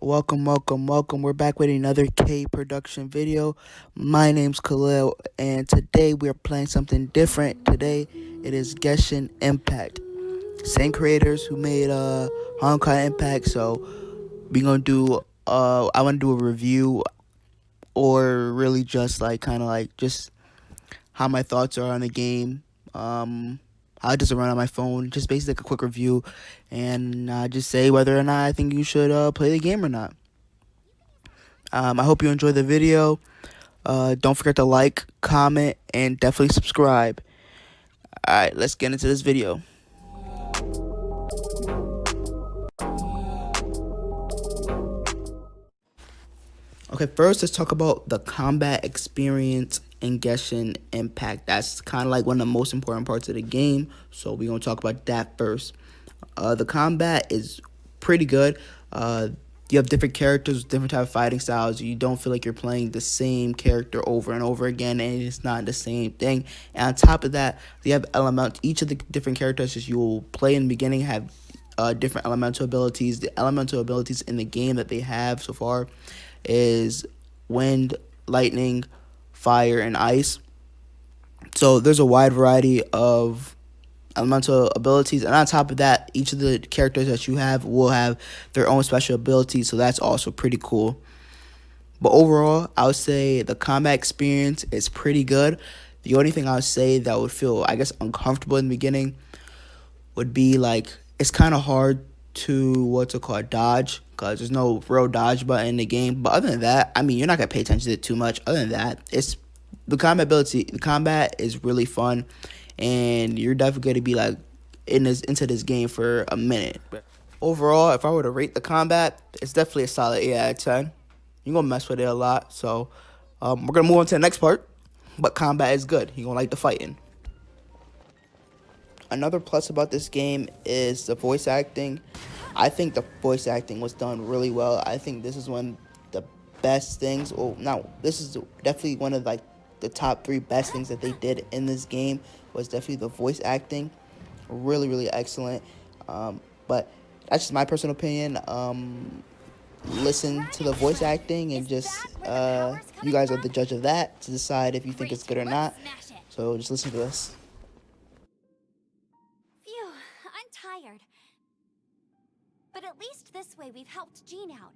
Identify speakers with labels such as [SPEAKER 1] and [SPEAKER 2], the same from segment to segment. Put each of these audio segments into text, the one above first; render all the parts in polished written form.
[SPEAKER 1] Welcome. We're back with another Kproduction video. My name's Khalil, and today we're playing something different. Today it is Geshin Impact. Same creators who made Honkai Impact. So we're gonna do I want to do a review, or really just like kind of like just how my thoughts are on the game. How does it run on my phone? Just basically like a quick review, and just say whether or not I think you should play the game or not. I hope you enjoy the video. Don't forget to like, comment, and definitely subscribe. Alright, let's get into this video. Okay, first let's talk about the combat experience in Geshin Impact. That's kind of like one of the most important parts of the game, so we're going to talk about that first. The combat is pretty good. You have different characters, different type of fighting styles. You don't feel like you're playing the same character over and over again, and it's not the same thing. And on top of that, you have element. Each of the different characters that you will play in the beginning have different elemental abilities. The elemental abilities in the game that they have so far is wind, lightning, fire, and ice. So there's a wide variety of elemental abilities, and on top of that, each of the characters that you have will have their own special abilities, so that's also pretty cool. But overall, I would say the combat experience is pretty good. The only thing I would say that would feel, I guess, uncomfortable in the beginning would be like it's kind of hard to what's it called, dodge, because there's no real dodge button in the game. But other than that, I mean, you're not gonna pay attention to it too much. Other than that, it's the combat ability. The combat is really fun, and you're definitely gonna be like into this game for a minute. Overall, if I were to rate the combat, it's definitely a solid 8 out of 10. You're gonna mess with it a lot, so we're gonna move on to the next part. But combat is good. You're gonna like the fighting. Another plus about this game is the voice acting. I think the voice acting was done really well. I think this is one of the best things. Well, now this is definitely one of like the top 3 best things that they did in this game. Was definitely the voice acting, really excellent. But that's just my personal opinion. Listen to the voice acting and just you guys are the judge of that to decide if you think it's good or not. So just listen to this.
[SPEAKER 2] Phew, I'm tired. But at least this way we've helped Jean out.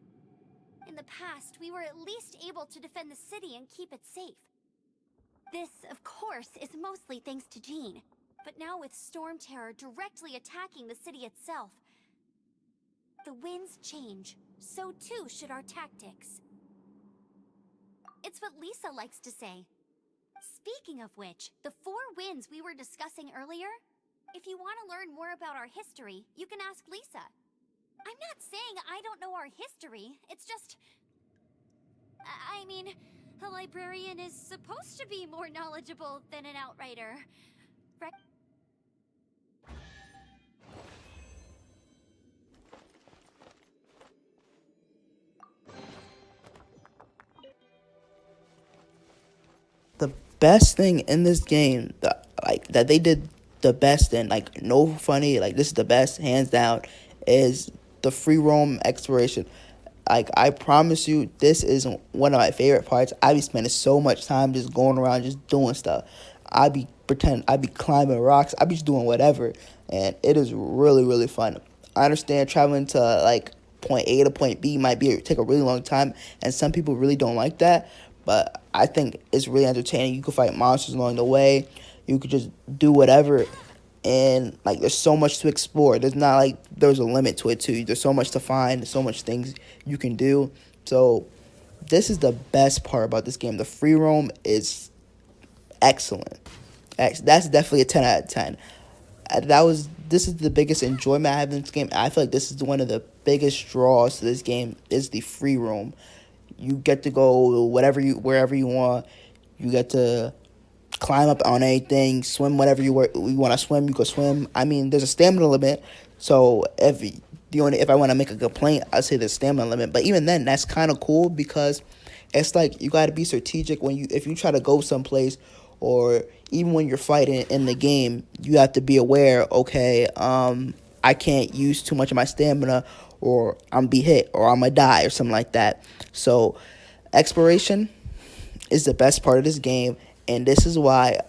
[SPEAKER 2] In the past, we were at least able to defend the city and keep it safe. This, of course, is mostly thanks to Jean. But now with Storm Terror directly attacking the city itself, the winds change. So too should our tactics. It's what Lisa likes to say. Speaking of which, the 4 winds we were discussing earlier, if you want to learn more about our history, you can ask Lisa. I'm not saying I don't know our history, it's just... I mean, a librarian is supposed to be more knowledgeable than an outrider. Right?
[SPEAKER 1] The best thing in this game, that they did the best in, like no funny, like this is the best hands down, is the free roam exploration. Like I promise you, this is one of my favorite parts. I be spending so much time just going around, just doing stuff. I be climbing rocks. I be just doing whatever, and it is really fun. I understand traveling to like point A to point B might be take a really long time, and some people really don't like that. But I think it's really entertaining. You can fight monsters along the way. You could just do whatever, and like there's so much to explore. There's not like there's a limit to it too. There's so much to find. There's so much things you can do. So this is the best part about this game. The free roam is excellent. That's definitely a 10 out of 10. This is the biggest enjoyment I have in this game. I feel like this is one of the biggest draws to this game is the free roam. You get to go wherever you want. You get to climb up on anything, swim whatever you want to swim. You can swim. I mean, there's a stamina limit. So if I want to make a complaint, I'd say there's stamina limit. But even then, that's kind of cool because it's like you got to be strategic if you try to go someplace, or even when you're fighting in the game, you have to be aware. Okay, I I can't use too much of my stamina, or I'm be hit, or I'm gonna die, or something like that. So exploration is the best part of this game, and this is why,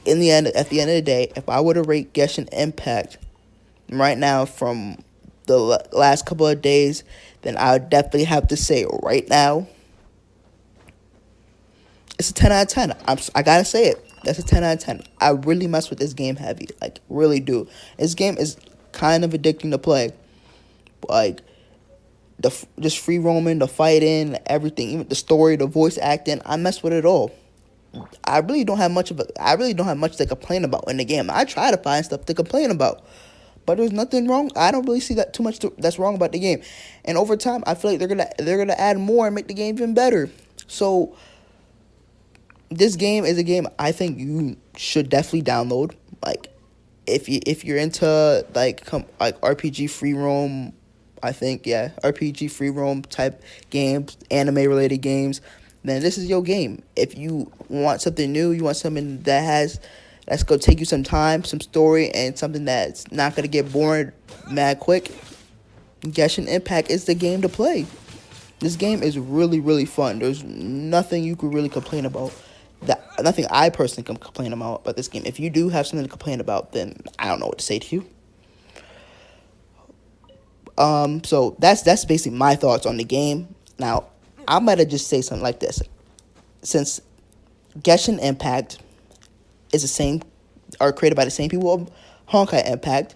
[SPEAKER 1] at the end of the day, if I were to rate Geshin Impact right now from the last couple of days, then I would definitely have to say right now it's a 10 out of 10. I gotta say it. That's a 10 out of 10. I really mess with this game heavy. Like, really do. This game is kind of addicting to play. Like, just free roaming, the fighting, everything, even the story, the voice acting. I mess with it all. I really don't have much to complain about in the game. I try to find stuff to complain about, but there's nothing wrong. I don't really see that too much that's wrong about the game. And over time, I feel like they're gonna add more and make the game even better. So this game is a game I think you should definitely download. Like, if you're into like RPG free roam, I think, yeah, RPG free roam type games, anime related games, then this is your game. If you want something new, you want something that's gonna take you some time, some story, and something that's not gonna get bored mad quick, Geshin Impact is the game to play. This game is really, really fun. There's nothing you could really complain about. Nothing I personally can complain about this game. If you do have something to complain about, then I don't know what to say to you. So that's basically my thoughts on the game. Now, I might have just say something like this. Since Geshin Impact is the same, are created by the same people of Honkai Impact,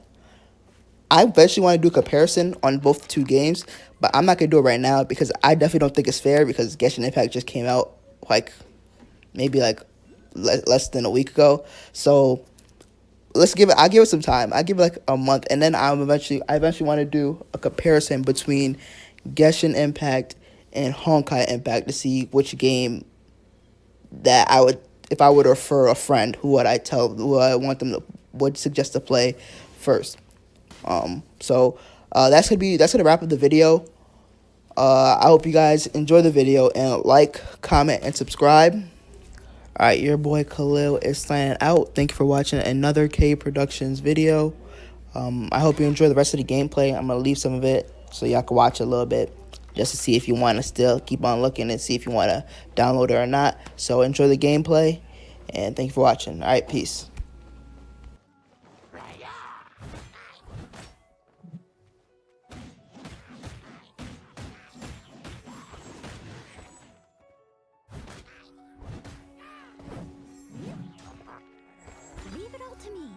[SPEAKER 1] I eventually want to do a comparison on both the two games, but I'm not going to do it right now because I definitely don't think it's fair, because Geshin Impact just came out like maybe like less than a week ago. So I'll give it some time. I'll give it like a month, and then I eventually want to do a comparison between Geshin Impact and Honkai Impact to see which game that I would, if I would refer a friend, who I want them to, would suggest to play first. That's gonna wrap up the video. I hope you guys enjoy the video, and like, comment, and subscribe. Alright, your boy Khalil is signing out. Thank you for watching another K Productions video. I hope you enjoy the rest of the gameplay. I'm going to leave some of it so y'all can watch it a little bit, just to see if you want to still keep on looking and see if you want to download it or not. So enjoy the gameplay, and thank you for watching. Alright, peace.
[SPEAKER 2] Leave it all to me.